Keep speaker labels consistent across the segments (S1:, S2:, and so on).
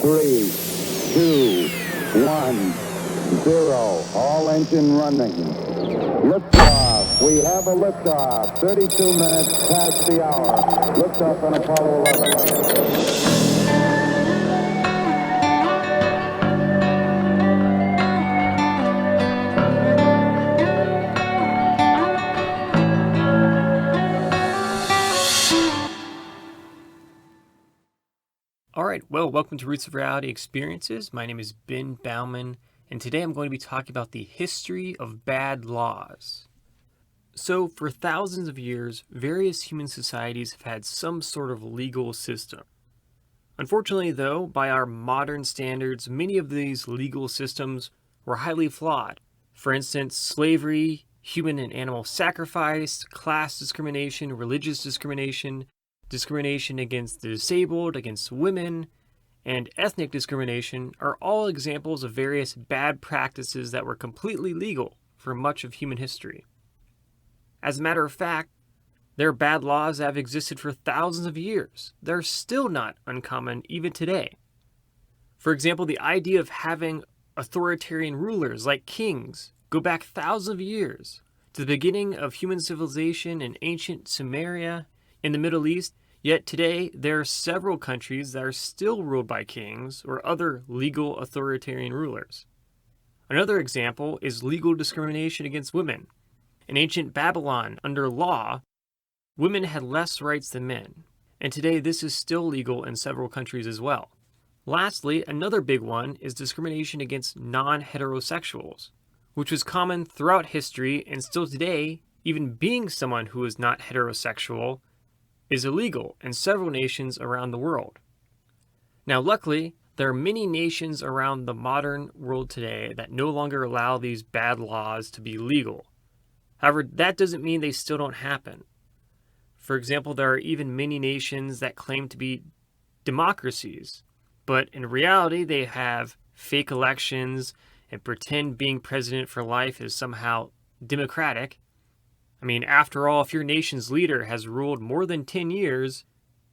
S1: 3, 2, 1, 0. All engine running. Liftoff. We have a liftoff. 32 minutes past the hour. Liftoff on Apollo 11.
S2: Alright, well, welcome to Roots of Reality Experiences. My name is Ben Baumann, and today I'm going to be talking about the history of bad laws. So, for thousands of years, various human societies have had some sort of legal system. Unfortunately, though, by our modern standards, many of these legal systems were highly flawed. For instance, slavery, human and animal sacrifice, class discrimination, religious discrimination, discrimination against the disabled, against women, and ethnic discrimination are all examples of various bad practices that were completely legal for much of human history. As a matter of fact, there are bad laws that have existed for thousands of years. They're still not uncommon even today. For example, the idea of having authoritarian rulers like kings go back thousands of years to the beginning of human civilization in ancient Sumeria in the Middle East, yet today there are several countries that are still ruled by kings or other legal authoritarian rulers. Another example is legal discrimination against women. In ancient Babylon, under law, women had less rights than men, and today this is still legal in several countries as well. Lastly, another big one is discrimination against non-heterosexuals, which was common throughout history and still today, even being someone who is not heterosexual is illegal in several nations around the world. Now, luckily, there are many nations around the modern world today that no longer allow these bad laws to be legal. However, that doesn't mean they still don't happen. For example, there are even many nations that claim to be democracies, but in reality, they have fake elections and pretend being president for life is somehow democratic. I mean, after all, if your nation's leader has ruled more than 10 years,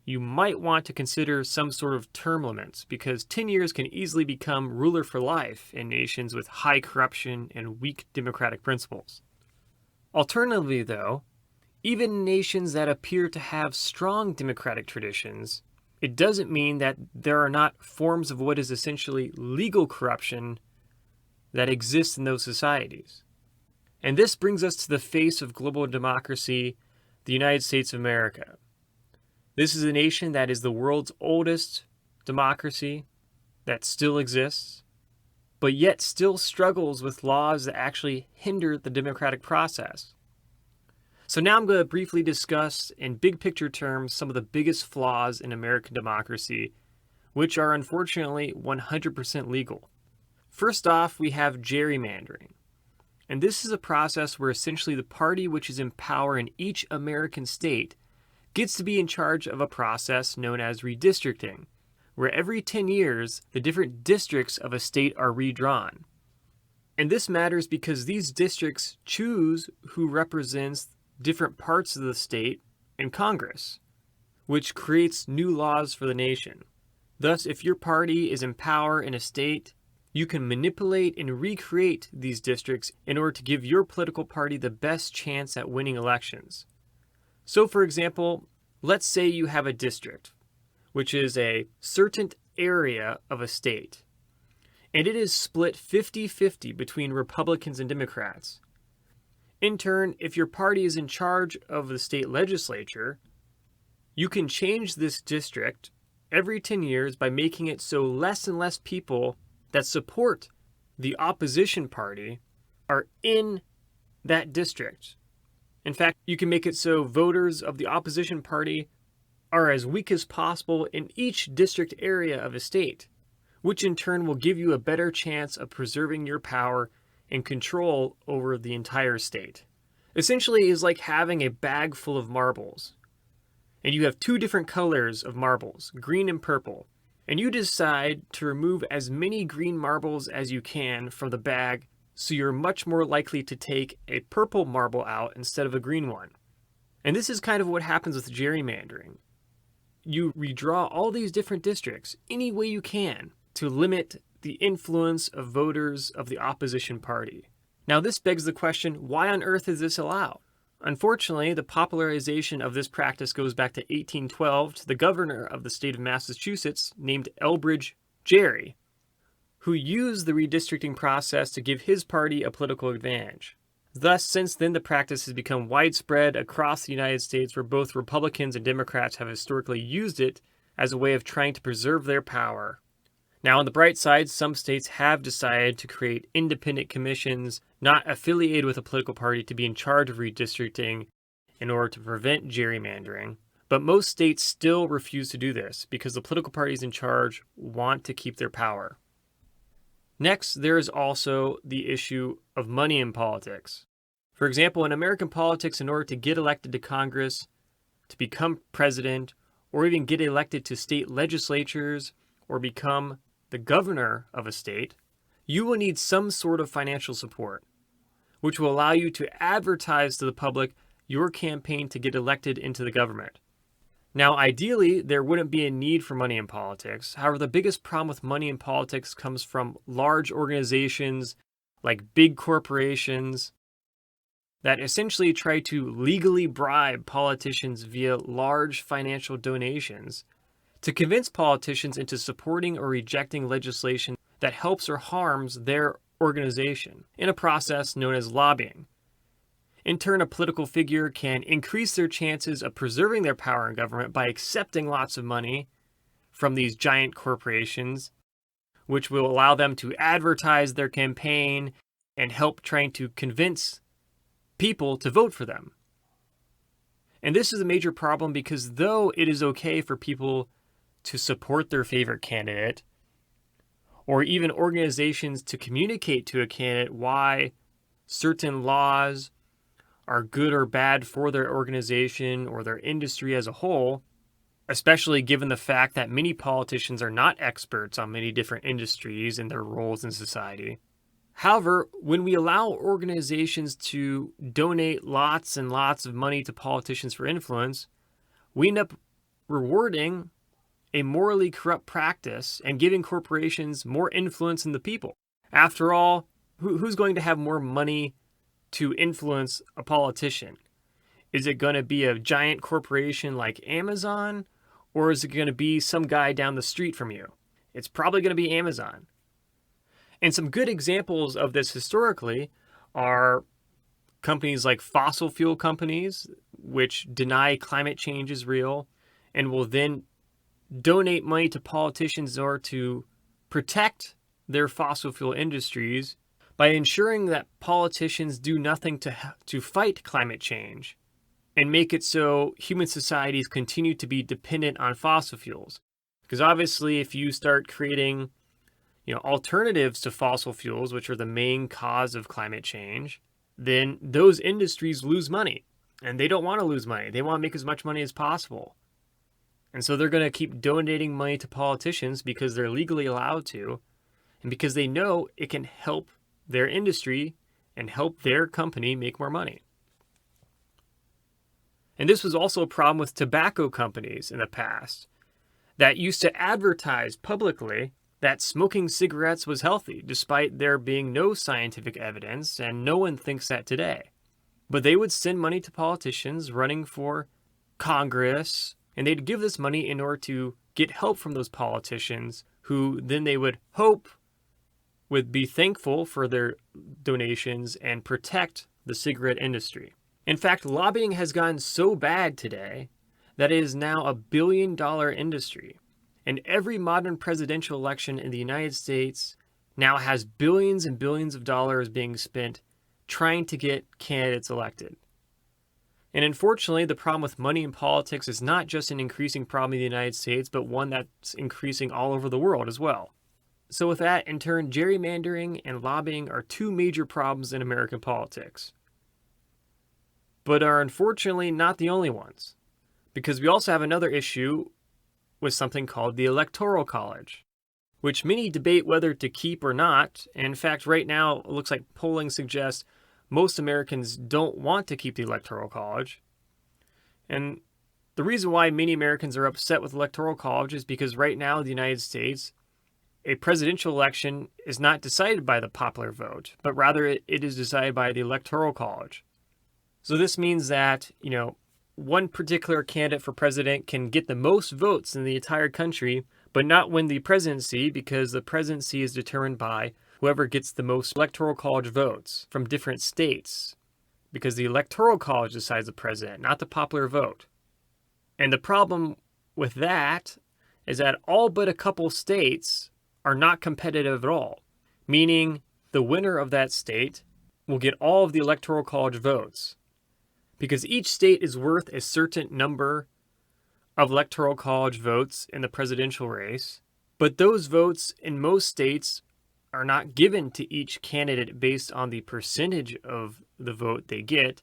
S2: you might want to consider some sort of term limits, because 10 years can easily become ruler for life in nations with high corruption and weak democratic principles. Alternatively, though, even in nations that appear to have strong democratic traditions, it doesn't mean that there are not forms of what is essentially legal corruption that exist in those societies. And this brings us to the face of global democracy, the United States of America. This is a nation that is the world's oldest democracy that still exists, but yet still struggles with laws that actually hinder the democratic process. So now I'm going to briefly discuss, in big picture terms, some of the biggest flaws in American democracy, which are unfortunately 100% legal. First off, we have gerrymandering. And this is a process where essentially the party which is in power in each American state gets to be in charge of a process known as redistricting, where every 10 years, the different districts of a state are redrawn. And this matters because these districts choose who represents different parts of the state in Congress, which creates new laws for the nation. Thus, if your party is in power in a state, you can manipulate and recreate these districts in order to give your political party the best chance at winning elections. So, for example, let's say you have a district, which is a certain area of a state, and it is split 50-50 between Republicans and Democrats. In turn, if your party is in charge of the state legislature, you can change this district every 10 years by making it so less and less people that support the opposition party are in that district. In fact, you can make it so voters of the opposition party are as weak as possible in each district area of a state, which in turn will give you a better chance of preserving your power and control over the entire state. Essentially, it's like having a bag full of marbles, and you have two different colors of marbles, green and purple. And you decide to remove as many green marbles as you can from the bag, so you're much more likely to take a purple marble out instead of a green one. And this is kind of what happens with gerrymandering. You redraw all these different districts any way you can, to limit the influence of voters of the opposition party. Now, this begs the question, why on earth is this allowed? Unfortunately, the popularization of this practice goes back to 1812 to the governor of the state of Massachusetts named Elbridge Gerry, who used the redistricting process to give his party a political advantage. Thus, since then, the practice has become widespread across the United States, where both Republicans and Democrats have historically used it as a way of trying to preserve their power. Now, on the bright side, some states have decided to create independent commissions not affiliated with a political party to be in charge of redistricting in order to prevent gerrymandering. But most states still refuse to do this because the political parties in charge want to keep their power. Next, there is also the issue of money in politics. For example, in American politics, in order to get elected to Congress, to become president, or even get elected to state legislatures, or become the governor of a state, you will need some sort of financial support, which will allow you to advertise to the public your campaign to get elected into the government. Now, ideally, there wouldn't be a need for money in politics. However, the biggest problem with money in politics comes from large organizations like big corporations that essentially try to legally bribe politicians via large financial donations to convince politicians into supporting or rejecting legislation that helps or harms their organization in a process known as lobbying. In turn, a political figure can increase their chances of preserving their power in government by accepting lots of money from these giant corporations, which will allow them to advertise their campaign and help trying to convince people to vote for them. And this is a major problem because though it is okay for people to support their favorite candidate, or even organizations to communicate to a candidate why certain laws are good or bad for their organization or their industry as a whole, especially given the fact that many politicians are not experts on many different industries and their roles in society. However, when we allow organizations to donate lots and lots of money to politicians for influence, we end up rewarding a morally corrupt practice and giving corporations more influence in the people. After all, who's going to have more money to influence a politician? Is it going to be a giant corporation like Amazon, or is it going to be some guy down the street from you? It's probably going to be Amazon. And some good examples of this historically are companies like fossil fuel companies, which deny climate change is real and will then donate money to politicians in order to protect their fossil fuel industries by ensuring that politicians do nothing to fight climate change and make it so human societies continue to be dependent on fossil fuels. Because obviously, if you start creating alternatives to fossil fuels, which are the main cause of climate change, then those industries lose money. And they don't want to lose money. They want to make as much money as possible. And so they're going to keep donating money to politicians because they're legally allowed to, and because they know it can help their industry and help their company make more money. And this was also a problem with tobacco companies in the past that used to advertise publicly that smoking cigarettes was healthy, despite there being no scientific evidence, and no one thinks that today. But they would send money to politicians running for Congress, and they'd give this money in order to get help from those politicians who then they would hope would be thankful for their donations and protect the cigarette industry. In fact, lobbying has gotten so bad today that it is now a billion-dollar industry. And every modern presidential election in the United States now has billions and billions of dollars being spent trying to get candidates elected. And unfortunately, the problem with money in politics is not just an increasing problem in the United States, but one that's increasing all over the world as well. So with that, in turn, gerrymandering and lobbying are two major problems in American politics, but are unfortunately not the only ones, because we also have another issue with something called the Electoral College, which many debate whether to keep or not. And in fact, right now, it looks like polling suggests most Americans don't want to keep the Electoral College. And the reason why many Americans are upset with the Electoral College is because right now in the United States, a presidential election is not decided by the popular vote, but rather it is decided by the Electoral College. So this means that, one particular candidate for president can get the most votes in the entire country, but not win the presidency, because the presidency is determined by whoever gets the most Electoral College votes from different states, because the Electoral College decides the president, not the popular vote. And the problem with that is that all but a couple states are not competitive at all, meaning the winner of that state will get all of the Electoral College votes, because each state is worth a certain number of Electoral College votes in the presidential race, but those votes in most states are not given to each candidate based on the percentage of the vote they get,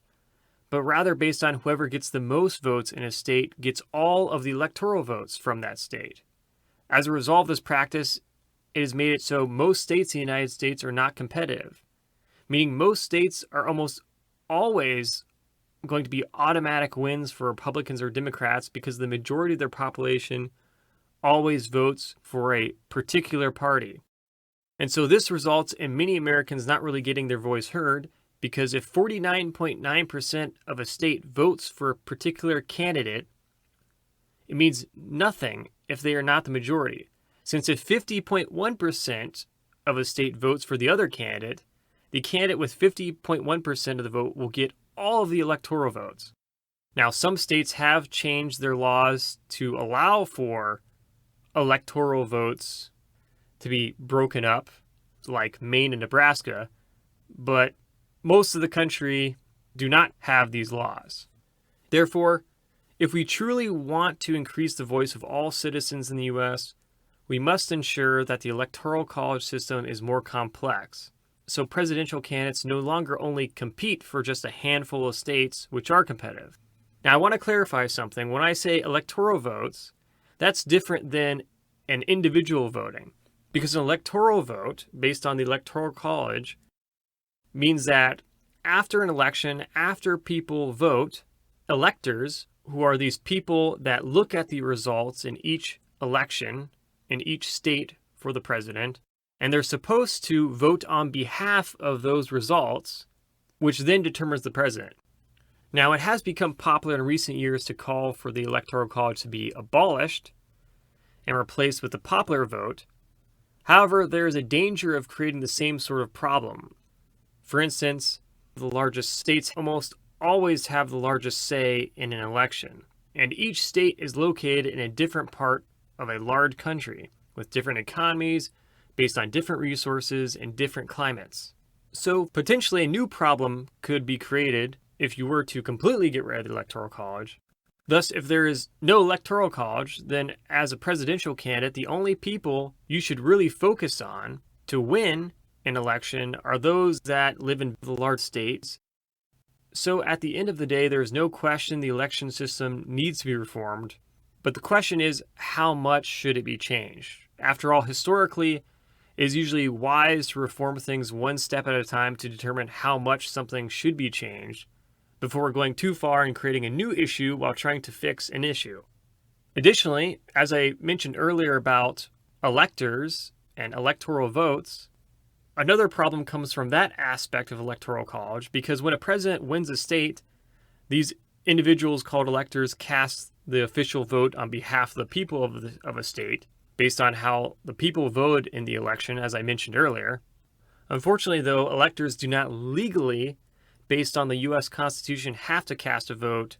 S2: but rather based on whoever gets the most votes in a state gets all of the electoral votes from that state. As a result of this practice, it has made it so most states in the United States are not competitive, meaning most states are almost always going to be automatic wins for Republicans or Democrats, because the majority of their population always votes for a particular party. And so this results in many Americans not really getting their voice heard, because if 49.9% of a state votes for a particular candidate, it means nothing if they are not the majority. Since if 50.1% of a state votes for the other candidate, the candidate with 50.1% of the vote will get all of the electoral votes. Now, some states have changed their laws to allow for electoral votes to be broken up, like Maine and Nebraska, but most of the country do not have these laws. Therefore, if we truly want to increase the voice of all citizens in the U.S., we must ensure that the Electoral College system is more complex, so presidential candidates no longer only compete for just a handful of states which are competitive. Now, I want to clarify something. When I say electoral votes, that's different than an individual voting, because an electoral vote, based on the Electoral College, means that after an election, after people vote, electors, who are these people that look at the results in each election, in each state for the president, and they're supposed to vote on behalf of those results, which then determines the president. Now, it has become popular in recent years to call for the Electoral College to be abolished and replaced with the popular vote. However, there is a danger of creating the same sort of problem. For instance, the largest states almost always have the largest say in an election, and each state is located in a different part of a large country with different economies based on different resources and different climates. So potentially a new problem could be created if you were to completely get rid of the Electoral College. Thus, if there is no Electoral College, then as a presidential candidate, the only people you should really focus on to win an election are those that live in the large states. So at the end of the day, there is no question the election system needs to be reformed, but the question is, how much should it be changed? After all, historically, it is usually wise to reform things one step at a time to determine how much something should be changed before going too far and creating a new issue while trying to fix an issue. Additionally, as I mentioned earlier about electors and electoral votes, another problem comes from that aspect of Electoral College, because when a president wins a state, these individuals called electors cast the official vote on behalf of the people of a state based on how the people voted in the election, as I mentioned earlier. Unfortunately, though, electors do not legally, based on the U.S. Constitution, have to cast a vote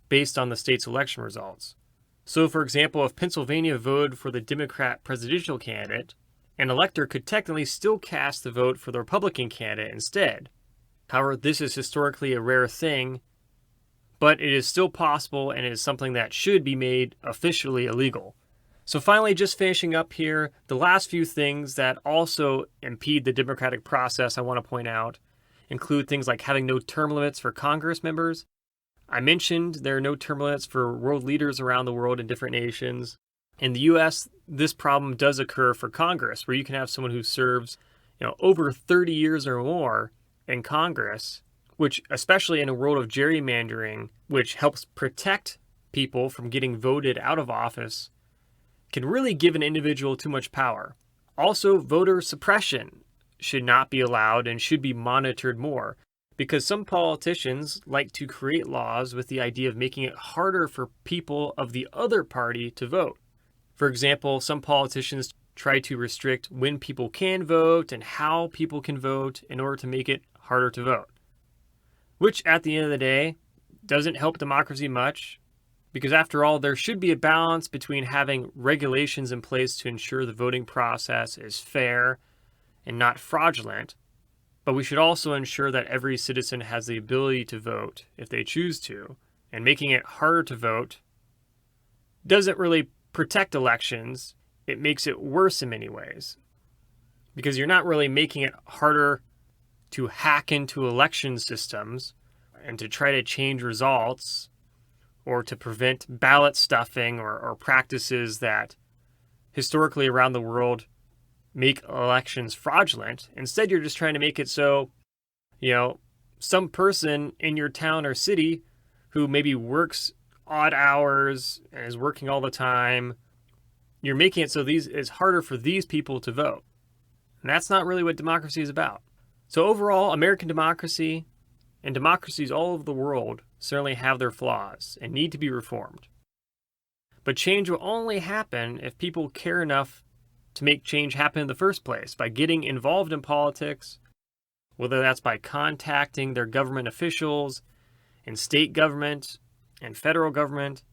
S2: based on the state's election results. So, for example, if Pennsylvania voted for the Democrat presidential candidate, an elector could technically still cast the vote for the Republican candidate instead. However, this is historically a rare thing, but it is still possible, and it is something that should be made officially illegal. So finally, just finishing up here, the last few things that also impede the democratic process I want to point out include things like having no term limits for Congress members. I mentioned there are no term limits for world leaders around the world in different nations. In the U.S., this problem does occur for Congress, where you can have someone who serves, over 30 years or more in Congress, which, especially in a world of gerrymandering, which helps protect people from getting voted out of office, can really give an individual too much power. Also, voter suppression should not be allowed and should be monitored more, because some politicians like to create laws with the idea of making it harder for people of the other party to vote. For example, some politicians try to restrict when people can vote and how people can vote in order to make it harder to vote, which at the end of the day doesn't help democracy much, because after all, there should be a balance between having regulations in place to ensure the voting process is fair and not fraudulent, but we should also ensure that every citizen has the ability to vote if they choose to, and making it harder to vote doesn't really protect elections. It makes it worse in many ways, because you're not really making it harder to hack into election systems and to try to change results or to prevent ballot stuffing or practices that historically around the world make elections fraudulent. Instead, you're just trying to make it so, some person in your town or city who maybe works odd hours and is working all the time, you're making it so it's harder for these people to vote. And that's not really what democracy is about. So overall, American democracy and democracies all over the world certainly have their flaws and need to be reformed. But change will only happen if people care enough to make change happen in the first place, by getting involved in politics, whether that's by contacting their government officials and state government and federal government,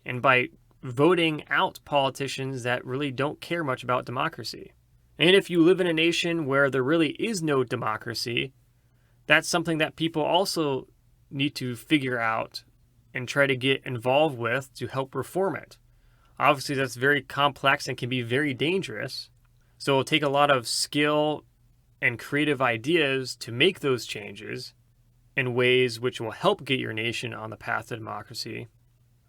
S2: and by voting out politicians that really don't care much about democracy. And if you live in a nation where there really is no democracy, that's something that people also need to figure out and try to get involved with to help reform it. Obviously, that's very complex and can be very dangerous. So it'll take a lot of skill and creative ideas to make those changes in ways which will help get your nation on the path to democracy.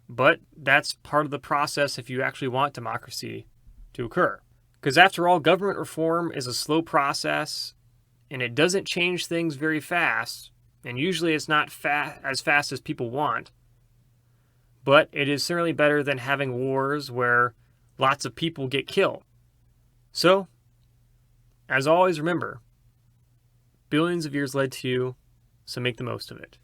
S2: But that's part of the process if you actually want democracy to occur. Because after all, government reform is a slow process, and it doesn't change things very fast, and usually it's not as fast as people want. But it is certainly better than having wars where lots of people get killed. So, as always, remember, billions of years led to you, so make the most of it.